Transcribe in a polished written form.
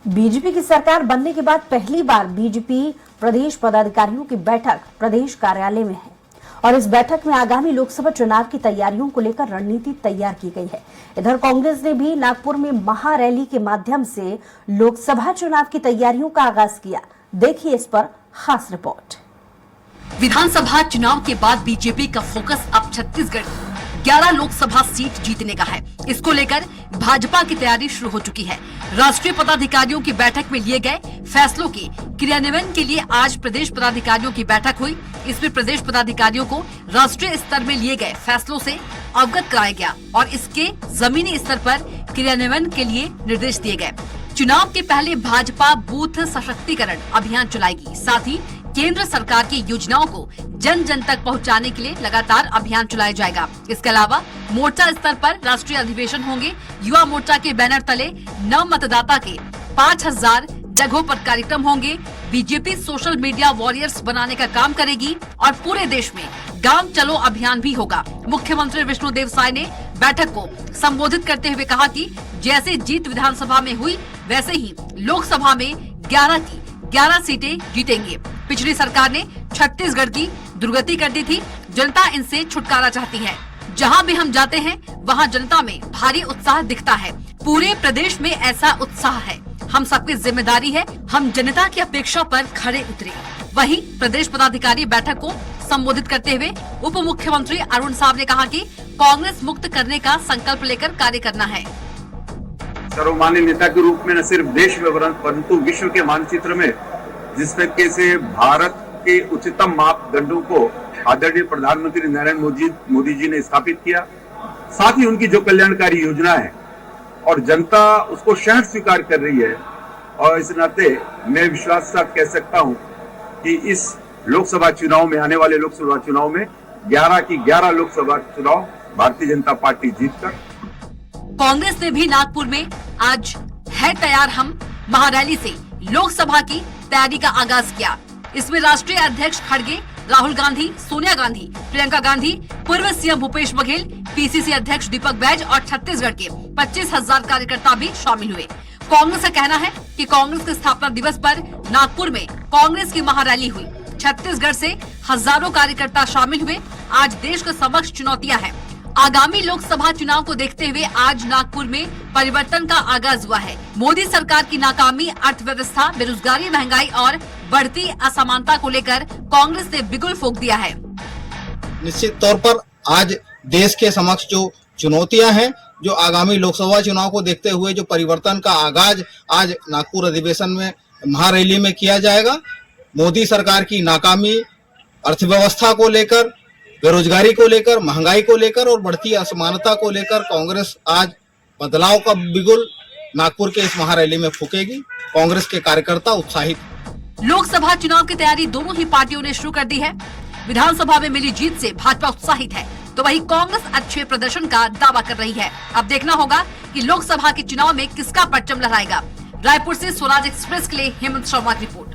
BJP की सरकार बनने के बाद पहली बार बीजेपी प्रदेश पदाधिकारियों की बैठक प्रदेश कार्यालय में है और इस बैठक में आगामी लोकसभा चुनाव की तैयारियों को लेकर रणनीति तैयार की गई है। इधर कांग्रेस ने भी नागपुर में महारैली के माध्यम से लोकसभा चुनाव की तैयारियों का आगाज किया। देखिए इस पर खास रिपोर्ट। विधानसभा चुनाव के बाद बीजेपी का फोकस अब छत्तीसगढ़ 11 लोकसभा सीट जीतने का है। इसको लेकर भाजपा की तैयारी शुरू हो चुकी है। राष्ट्रीय पदाधिकारियों की बैठक में लिए गए फैसलों के क्रियान्वयन के लिए आज प्रदेश पदाधिकारियों की बैठक हुई। इसमें प्रदेश पदाधिकारियों को राष्ट्रीय स्तर में लिए गए फैसलों से अवगत कराया गया और इसके जमीनी स्तर पर क्रियान्वयन के लिए निर्देश दिए गए। चुनाव के पहले भाजपा बूथ सशक्तिकरण अभियान चलाएगी। साथ ही केंद्र सरकार की योजनाओं को जन जन तक पहुंचाने के लिए लगातार अभियान चलाया जाएगा। इसके अलावा मोर्चा स्तर पर राष्ट्रीय अधिवेशन होंगे। युवा मोर्चा के बैनर तले नव मतदाता के 5000 जगहों पर कार्यक्रम होंगे। बीजेपी सोशल मीडिया वॉरियर्स बनाने का काम करेगी और पूरे देश में गांव चलो अभियान भी होगा। मुख्यमंत्री विष्णुदेव साय ने बैठक को संबोधित करते हुए कहा कि जैसे जीत विधानसभा में हुई वैसे ही लोकसभा में 11 की 11 सीटें जीतेंगे। पिछली सरकार ने छत्तीसगढ़ की दुर्गति कर दी थी। जनता इनसे छुटकारा चाहती है। जहां भी हम जाते हैं वहां जनता में भारी उत्साह दिखता है। पूरे प्रदेश में ऐसा उत्साह है। हम सबकी जिम्मेदारी है, हम जनता की अपेक्षा पर खड़े उतरे। वहीं प्रदेश पदाधिकारी बैठक को संबोधित करते हुए उप मुख्यमंत्री अरुण साव ने कहा कि कांग्रेस मुक्त करने का संकल्प लेकर कार्य करना है। सर्वमान्य नेता के रूप में न सिर्फ देश में परंतु विश्व के मानचित्र में जिस तरीके से भारत के उच्चतम मापदंडों को आदरणीय प्रधानमंत्री नरेंद्र मोदी जी ने स्थापित किया, साथ ही उनकी जो कल्याणकारी योजना है और जनता उसको शहर स्वीकार कर रही है। और इस नाते मैं विश्वास के साथ कह सकता हूं कि इस लोकसभा चुनाव में, आने वाले लोकसभा चुनाव में 11 की 11 लोकसभा चुनाव भारतीय जनता पार्टी जीतकर। कांग्रेस ने भी नागपुर में आज है तैयार हम महारैली से लोकसभा की तैयारी का आगाज किया। इसमें राष्ट्रीय अध्यक्ष खड़गे, राहुल गांधी, सोनिया गांधी, प्रियंका गांधी, पूर्व सीएम भूपेश बघेल, पीसीसी अध्यक्ष दीपक बैज और छत्तीसगढ़ के 25,000 कार्यकर्ता भी शामिल हुए। कांग्रेस का कहना है कि कांग्रेस के स्थापना दिवस पर नागपुर में कांग्रेस की महारैली हुई। छत्तीसगढ़ से हजारों कार्यकर्ता शामिल हुए। आज देश के समक्ष चुनौतियां हैं। आगामी लोकसभा चुनाव को देखते हुए आज नागपुर में परिवर्तन का आगाज हुआ है। मोदी सरकार की नाकामी, अर्थव्यवस्था, बेरोजगारी, महंगाई और बढ़ती असमानता को लेकर कांग्रेस ने बिगुल फूंक दिया है। निश्चित तौर पर आज देश के समक्ष जो चुनौतियां हैं, जो आगामी लोकसभा चुनाव को देखते हुए जो परिवर्तन का आगाज आज नागपुर अधिवेशन में महारैली में किया जाएगा। मोदी सरकार की नाकामी, अर्थव्यवस्था को लेकर, बेरोजगारी को लेकर, महंगाई को लेकर और बढ़ती असमानता को लेकर कांग्रेस आज बदलाव का बिगुल नागपुर के इस महारैली में फूकेगी। कांग्रेस के कार्यकर्ता उत्साहित। लोकसभा चुनाव की तैयारी दोनों ही पार्टियों ने शुरू कर दी है। विधानसभा में मिली जीत से भाजपा उत्साहित है, तो वहीं कांग्रेस अच्छे प्रदर्शन का दावा कर रही है। अब देखना होगा कि लोकसभा के चुनाव में किसका परचम लहराएगा। रायपुर से स्वराज एक्सप्रेस के लिए हेमंत शर्मा की रिपोर्ट।